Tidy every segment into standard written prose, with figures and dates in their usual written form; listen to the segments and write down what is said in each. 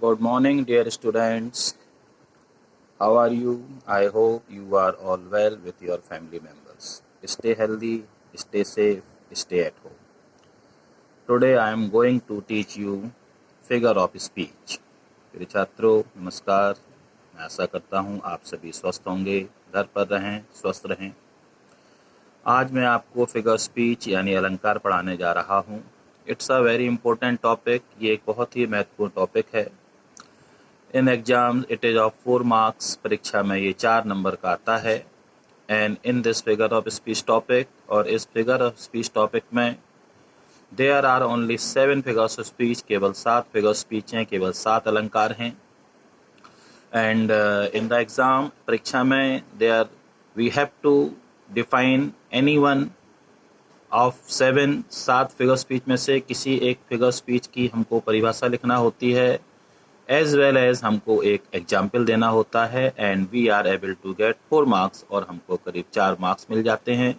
Good morning, dear students. How are you? I hope you are all well with your family members. Stay healthy, stay safe, stay at home. Today I am going to teach you figure of speech. मेरे छात्रों नमस्कार। मैं आशा करता हूँ आप सभी स्वस्थ होंगे, घर पर रहें, स्वस्थ रहें। आज मैं आपको फिगर स्पीच यानी अलंकार पढ़ाने जा रहा हूँ। It's a very important topic. ये एक बहुत ही महत्वपूर्ण टॉपिक है। In exams it is of 4 marks. परीक्षा में ये 4 नंबर का आता है। And in this figure of speech topic, और इस फिगर ऑफ स्पीच टॉपिक में there are only 7 figures of speech. केवल 7 फिगर स्पीच हैं, केवल 7 अलंकार हैं। एंड इन द एग्जाम, परीक्षा में there we have to define any one of 7 figure speech में से किसी एक फिगर स्पीच की हमको परिभाषा लिखना होती है, एज वेल एज हमको एक एग्जाम्पल देना होता है। And we are able to get 4 marks, और हमको करीब 4 मार्क्स मिल जाते हैं।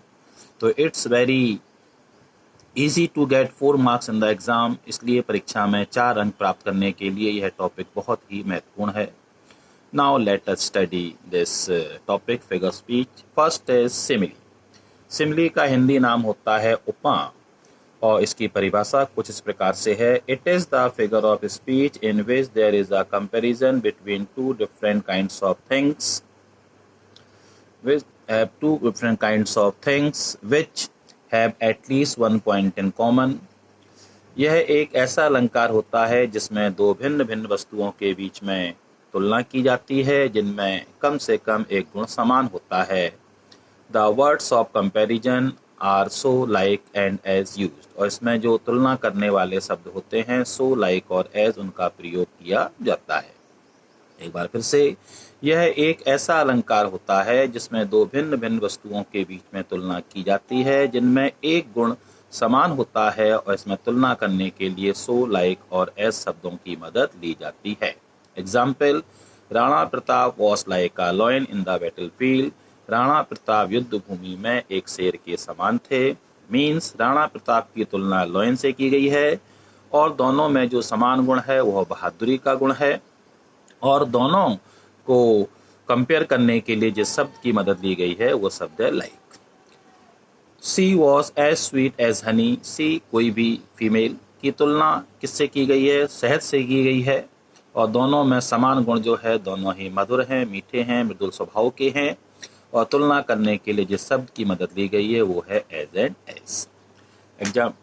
तो it's very easy to get 4 marks in the exam. इसलिए परीक्षा में 4 अंक प्राप्त करने के लिए यह टॉपिक बहुत ही महत्वपूर्ण है। Now let us study this topic figure speech. First is simile. Simile का हिंदी नाम होता है उपमा, और इसकी परिभाषा कुछ इस प्रकार से है। It is the figure of speech in which there is a comparison between two different kinds of things which have at least one point in common। यह एक ऐसा अलंकार होता है जिसमें दो भिन्न भिन्न वस्तुओं के बीच में तुलना की जाती है जिनमें कम से कम एक गुण समान होता है। The words of comparison are so like and as used. और इसमें जो तुलना करने वाले शब्द होते हैं, सो लाइक और एज, उनका प्रयोग किया जाता है। एक बार फिर से, यह एक ऐसा अलंकार होता है जिसमें दो भिन्न भिन्न वस्तुओं के बीच में तुलना की जाती है जिनमें एक गुण समान होता है, और इसमें तुलना करने के लिए सो लाइक और एज शब्दों की मदद ली जाती है। Example, Rana Pratap was like a lion in the battle field. Rana Pratap युद्ध भूमि में एक शेर के समान थे। मीन्स राणा प्रताप की तुलना लॉयन से की गई है, और दोनों में जो समान गुण है वह बहादुरी का गुण है। और दोनों को कंपेयर करने के लिए जिस शब्द की मदद ली गई है वो शब्द है like. She was as sweet as honey. She कोई भी फीमेल की तुलना किससे की गई है? शहद से की गई है। और दोनों में समान गुण जो है, दोनों ही मधुर हैं, मीठे हैं, मृदुल स्वभाव के हैं। और तुलना करने के लिए जिस शब्द की मदद ली गई है वो है as and as. Exam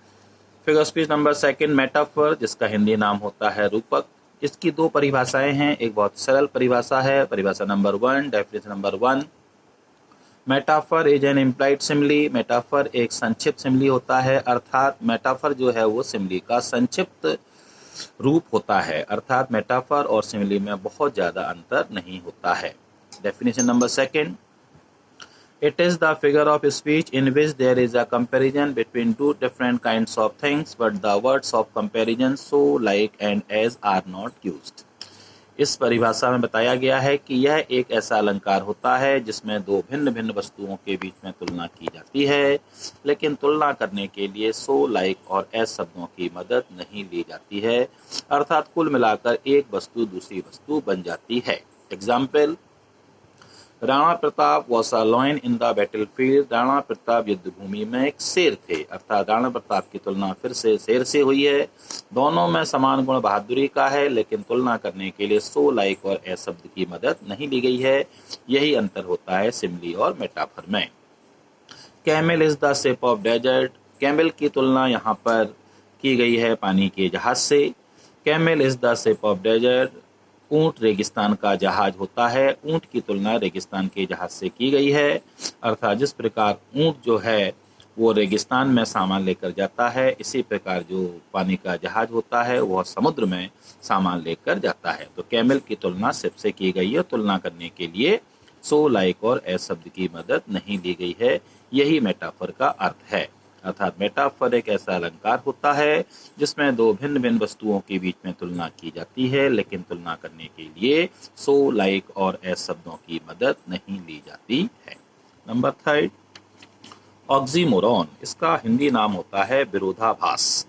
figure speech number second, metaphor, जिसका हिंदी नाम होता है रूपक। इसकी दो परिभाषाएं हैं। एक बहुत सरल परिभाषा है, परिभाषा number 1, definition number 1। Metaphor is an implied simile. Metaphor एक संक्षिप्त सिमिली होता है, अर्थात मेटाफर जो है वो सिमिली का संक्षिप्त रूप होता है। अर्थात मेटाफर और सिमिली में बहुत ज़्यादा अंतर नहीं होता है। Definition number second, it is the figure of speech in which there is a comparison between two different kinds of things, but the words of comparison so like and as are not used। इस परिभाषा में बताया गया है कि यह एक ऐसा अलंकार होता है जिसमें दो भिन्न भिन्न वस्तुओं के बीच में तुलना की जाती है, लेकिन तुलना करने के लिए सो, लाइक और एज शब्दों की मदद नहीं ली जाती है। अर्थात कुल मिलाकर एक वस्तु दूसरी वस्तु बन जाती है। Example, Rana Pratap was a lion in the battle field. Rana Pratap युद्ध भूमि में एक शेर थे। अर्थात राणा प्रताप की तुलना फिर से शेर से हुई है। दोनों में समान गुण बहादुरी का है, लेकिन तुलना करने के लिए सो, लाइक और एज शब्द की मदद नहीं ली गई है। यही अंतर होता है सिमिली और मेटाफर में। Camel is the shape of desert. Camel की तुलना यहाँ पर की गई है पानी के जहाज से। Camel is the shape of desert. ऊंट रेगिस्तान का जहाज होता है। ऊंट की तुलना रेगिस्तान के जहाज से की गई है। अर्थात जिस प्रकार ऊंट जो है वो रेगिस्तान में सामान लेकर जाता है, इसी प्रकार जो पानी का जहाज होता है वह समुद्र में सामान लेकर जाता है। तो कैमल की तुलना शिप से की गई है। तुलना करने के लिए सो, लाइक और एज शब्द की मदद नहीं ली गई है। यही मेटाफर का अर्थ है। अर्थात मेटाफर एक ऐसा अलंकार होता है जिसमें दो भिन्न भिन्न वस्तुओं के बीच में तुलना की जाती है, लेकिन तुलना करने के लिए सो, लाइक और एज शब्दों की मदद नहीं ली जाती है। Number 3, oxymoron. इसका हिंदी नाम होता है विरोधाभास।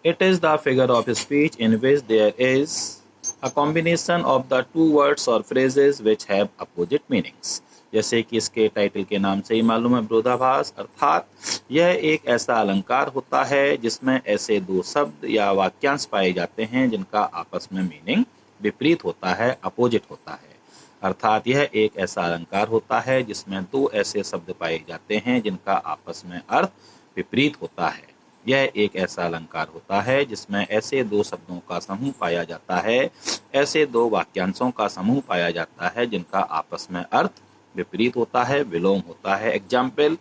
It is the figure of speech in which there is a combination of the two words or phrases which have opposite meanings. जैसे कि इसके टाइटल के नाम से ही मालूम है, विरोधाभास, अर्थात यह एक ऐसा अलंकार होता है जिसमें ऐसे दो शब्द या वाक्यांश पाए जाते हैं जिनका आपस में मीनिंग विपरीत होता है, अपोजिट होता है। अर्थात यह एक ऐसा अलंकार होता है जिसमें दो ऐसे शब्द पाए जाते हैं जिनका आपस में अर्थ विपरीत होता है। यह एक ऐसा अलंकार होता है जिसमें ऐसे दो शब्दों का समूह पाया जाता है, ऐसे दो वाक्यांशों का समूह पाया जाता है जिनका आपस में अर्थ विपरीत होता है, विलोम होता है। Example,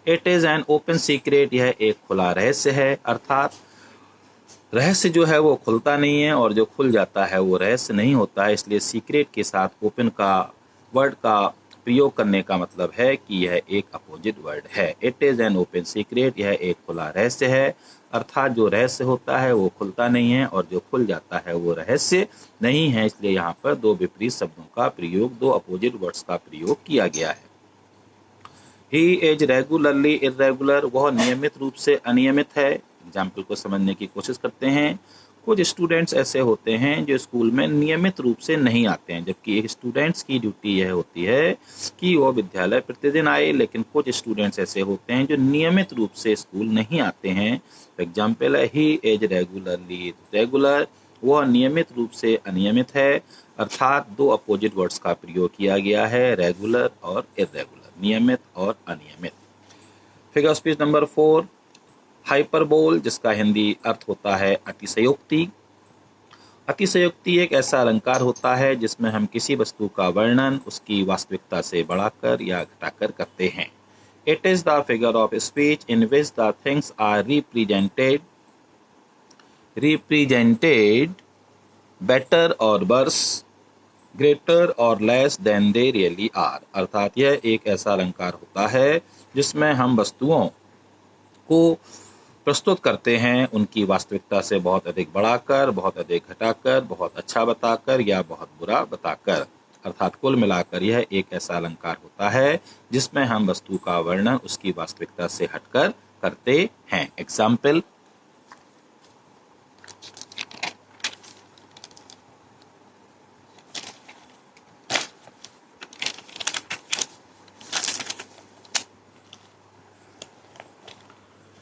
it is an open secret, यह एक खुला रहस्य है। अर्थात रहस्य जो है वो खुलता नहीं है और जो खुल जाता है वो रहस्य नहीं होता है, इसलिए सीक्रेट के साथ ओपन का वर्ड का प्रयोग करने का मतलब है कि यह एक अपोजिट वर्ड है। It is an open secret, यह एक खुला रहस्य है। अर्थात जो रहस्य होता है वो खुलता नहीं है और जो खुल जाता है वो रहस्य नहीं है, इसलिए यहाँ पर दो विपरीत शब्दों का प्रयोग, दो अपोजिट वर्ड्स का प्रयोग किया गया है। ही इज रेगुलरली इर्रेगुलर, वह नियमित रूप से अनियमित है। एग्जाम्पल को समझने की कोशिश करते हैं। कुछ स्टूडेंट्स ऐसे होते हैं जो स्कूल में नियमित रूप से नहीं आते हैं, जबकि एक स्टूडेंट्स की ड्यूटी यह होती है कि वो विद्यालय प्रतिदिन आए, लेकिन कुछ स्टूडेंट्स ऐसे होते हैं जो नियमित रूप से स्कूल नहीं आते हैं। एग्जाम्पल है, ही इज रेगुलरली रेगुलर, वह नियमित रूप से अनियमित है। अर्थात दो अपोजिट वर्ड्स का प्रयोग किया गया है, रेगुलर और इर्रेगुलर, नियमित और अनियमित। Figure of speech number 4, hyperbole, जिसका हिंदी अर्थ होता है अतिशयोक्ति। अतिशयोक्ति एक ऐसा अलंकार होता है जिसमें हम किसी वस्तु का वर्णन उसकी वास्तविकता से बढ़ाकर या घटाकर करते हैं। It is the figure of speech in which the things are represented better और वर्स, ग्रेटर और less than they really are. अर्थात यह एक ऐसा अलंकार होता है जिसमें हम वस्तुओं को प्रस्तुत करते हैं उनकी वास्तविकता से बहुत अधिक बढ़ाकर, बहुत अधिक घटाकर, बहुत अच्छा बताकर या बहुत बुरा बताकर। अर्थात कुल मिलाकर यह एक ऐसा अलंकार होता है जिसमें हम वस्तु का वर्णन उसकी वास्तविकता से हटकर करते हैं। एग्जाम्पल,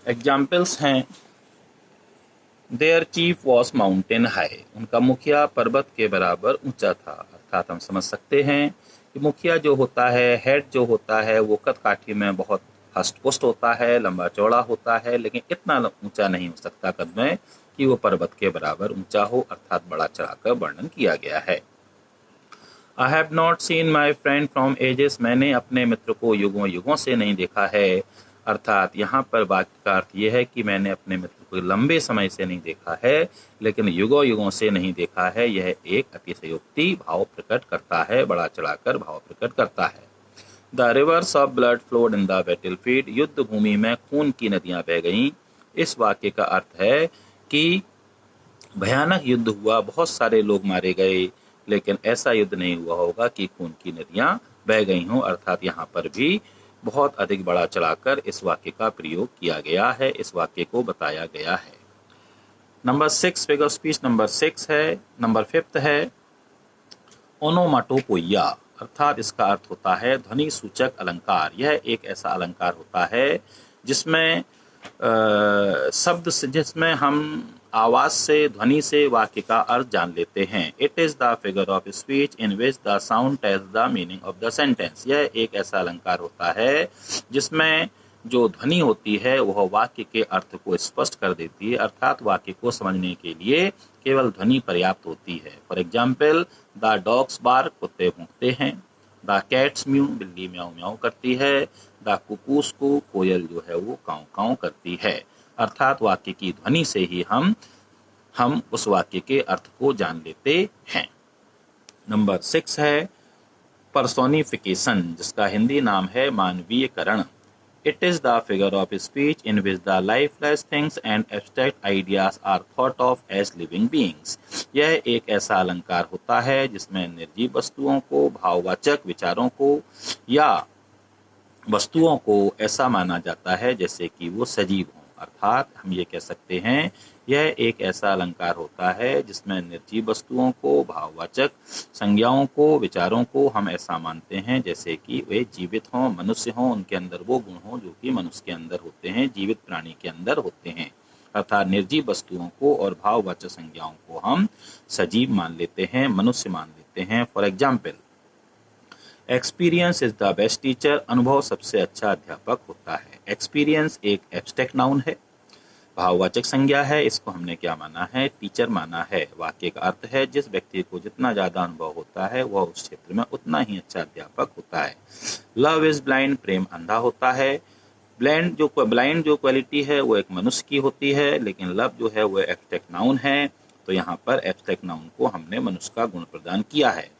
एग्जाम्पल्स हैं, there chief was mountain high, उनका मुखिया पर्वत के बराबर ऊंचा था। अर्थात हम समझ सकते हैं कि मुखिया जो होता है, हेड जो होता है, वो कदकाठी में बहुत हष्ट पुष्ट होता है, लंबा चौड़ा होता है, लेकिन इतना ऊंचा नहीं हो सकता कद में कि वो पर्वत के बराबर ऊंचा हो। अर्थात बड़ा चढ़ाकर वर्णन किया गया है। I have not seen my friend from ages, मैंने अपने मित्र को युगों युगों से नहीं देखा है। अर्थात यहाँ पर वाक्य का अर्थ यह है कि मैंने अपने मित्र को लंबे समय से नहीं देखा है, लेकिन युगों युगों से नहीं देखा है। यह एक अतिशयोक्ति भाव प्रकट करता है, बड़ा चढ़ाकर भाव प्रकट करता है। The reverse of blood flowed in the battle field, युद्ध भूमि में खून की नदियां बह गईं। इस वाक्य का अर्थ है कि भयानक युद्ध हुआ, बहुत सारे लोग मारे गए, लेकिन ऐसा युद्ध नहीं हुआ होगा कि खून की नदियां बह गई हों। अर्थात यहाँ पर भी बहुत अधिक बड़ा चढ़ाकर इस वाक्य का प्रयोग किया गया है, इस वाक्य को बताया गया है। नंबर 6, फिगर स्पीच नंबर 6 है। नंबर 5 है ओनोमाटोपोइया, अर्थात इसका अर्थ होता है ध्वनि सूचक अलंकार। यह एक ऐसा अलंकार होता है जिसमें शब्द से, जिसमें हम आवाज से, ध्वनि से वाक्य का अर्थ जान लेते हैं। It is the figure of speech in which the sound tells the meaning of the sentence, यह एक ऐसा अलंकार होता है जिसमें जो ध्वनि होती है वह वाक्य के अर्थ को स्पष्ट कर देती है। अर्थात वाक्य को समझने के लिए केवल ध्वनि पर्याप्त होती है। For example, the dogs bark, कुत्ते भौंकते हैं। द कैट्स म्यू, बिल्ली म्याऊ म्याऊ करती है। द कुकूस को, कोयल जो है वो काऊ काऊ करती है। अर्थात वाक्य की ध्वनि से ही हम उस वाक्य के अर्थ को जान लेते हैं। नंबर 6 है पर्सोनिफिकेशन, जिसका हिंदी नाम है मानवीयकरण। It is the figure of speech in which the lifeless things and abstract ideas are thought of as living beings. यह एक ऐसा अलंकार होता है जिसमें निर्जीव वस्तुओं को, भाववाचक विचारों को या वस्तुओं को ऐसा माना जाता है जैसे कि वो सजीव हों। अर्थात हम ये कह सकते हैं यह एक ऐसा अलंकार होता है जिसमें निर्जीव वस्तुओं को, भाववाचक संज्ञाओं को, विचारों को हम ऐसा मानते हैं जैसे कि वे जीवित हों, मनुष्य हों, उनके अंदर वो गुण हों जो कि मनुष्य के अंदर होते हैं, जीवित प्राणी के अंदर होते हैं। अर्थात निर्जीव वस्तुओं को और भाववाचक संज्ञाओं को हम सजीव मान लेते हैं, मनुष्य मान लेते हैं। For example, experience is the best teacher. अनुभव सबसे अच्छा अध्यापक होता है। एक्सपीरियंस एक एब्स्ट्रैक्ट नाउन है, भाववाचक संज्ञा है, इसको हमने क्या माना है? टीचर माना है। वाक्य का अर्थ है जिस व्यक्ति को जितना ज्यादा अनुभव होता है वह उस क्षेत्र में उतना ही अच्छा अध्यापक होता है। लव इज ब्लाइंड, प्रेम अंधा होता है। ब्लाइंड जो क्वालिटी है वो एक मनुष्य की होती है, लेकिन लव जो है वो एब्स्ट्रैक्ट नाउन है, तो यहाँ पर एब्स्ट्रैक्ट नाउन को हमने मनुष्य का गुण प्रदान किया है।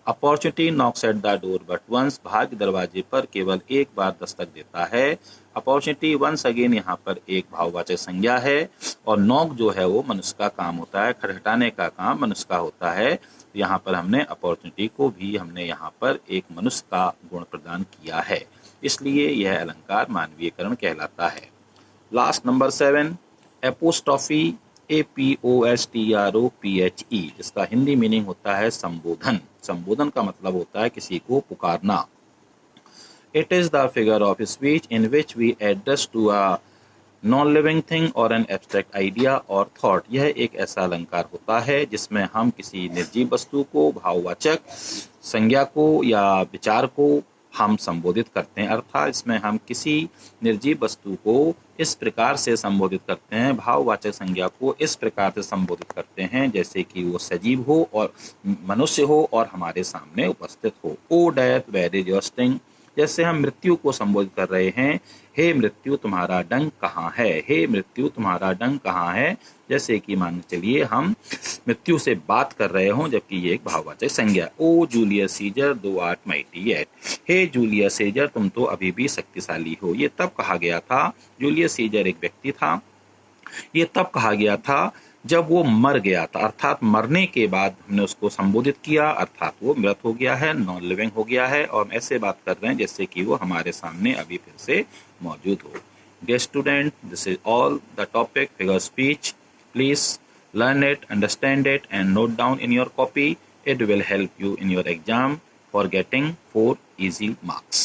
Opportunity knocks at the door but once, भाग्य दरवाजे पर केवल एक बार दस्तक देता है। अपॉर्चुनिटी वंस अगेन यहाँ पर एक भाववाचक संज्ञा है, और नॉक जो है वो मनुष्य का काम होता है, खटखटाने का काम मनुष्य का होता है। यहाँ पर हमने अपॉर्चुनिटी को भी हमने यहाँ पर एक मनुष्य का गुण प्रदान किया है, इसलिए यह अलंकार मानवीयकरण कहलाता है। लास्ट नंबर 7, एपोस्ट्रॉफी, APOSTROPHE, जिसका हिंदी मीनिंग होता है संबोधन। संबोधन का मतलब होता है किसी को पुकारना। It is the figure of speech in which we address to a non living thing और एन एब्स्ट्रैक्ट आइडिया और थॉट। यह एक ऐसा अलंकार होता है जिसमें हम किसी निर्जीव वस्तु को, भाववाचक संज्ञा को या विचार को हम संबोधित करते हैं। अर्थात इसमें हम किसी निर्जीव वस्तु को इस प्रकार से संबोधित करते हैं, भाववाचक संज्ञा को इस प्रकार से संबोधित करते हैं जैसे कि वो सजीव हो और मनुष्य हो और हमारे सामने उपस्थित हो। O death where is your sting, जैसे हम मृत्यु को संबोधित कर रहे हैं, हे मृत्यु तुम्हारा डंक कहाँ है, हे मृत्यु तुम्हारा डंक कहाँ है, जैसे कि मान चलिए हम मृत्यु से बात कर रहे हों, जबकि ये एक भाववाचक संज्ञा। ओ जूलियस सीजर दो आर्ट माइटी येट, हे जूलियस सीजर तुम तो अभी भी शक्तिशाली हो। ये तब कहा गया था, जूलियस सीजर एक व्यक्ति था, ये तब कहा गया था जब वो मर गया था, अर्थात मरने के बाद हमने उसको संबोधित किया, अर्थात वो मृत हो गया है, नॉन लिविंग हो गया है, और हम ऐसे बात कर रहे हैं जैसे कि वो हमारे सामने अभी फिर से मौजूद हो। Dear student, this is all the topic figure speech. Please learn it, understand it and note down in your copy. It will help you in your exam for getting 4 easy marks.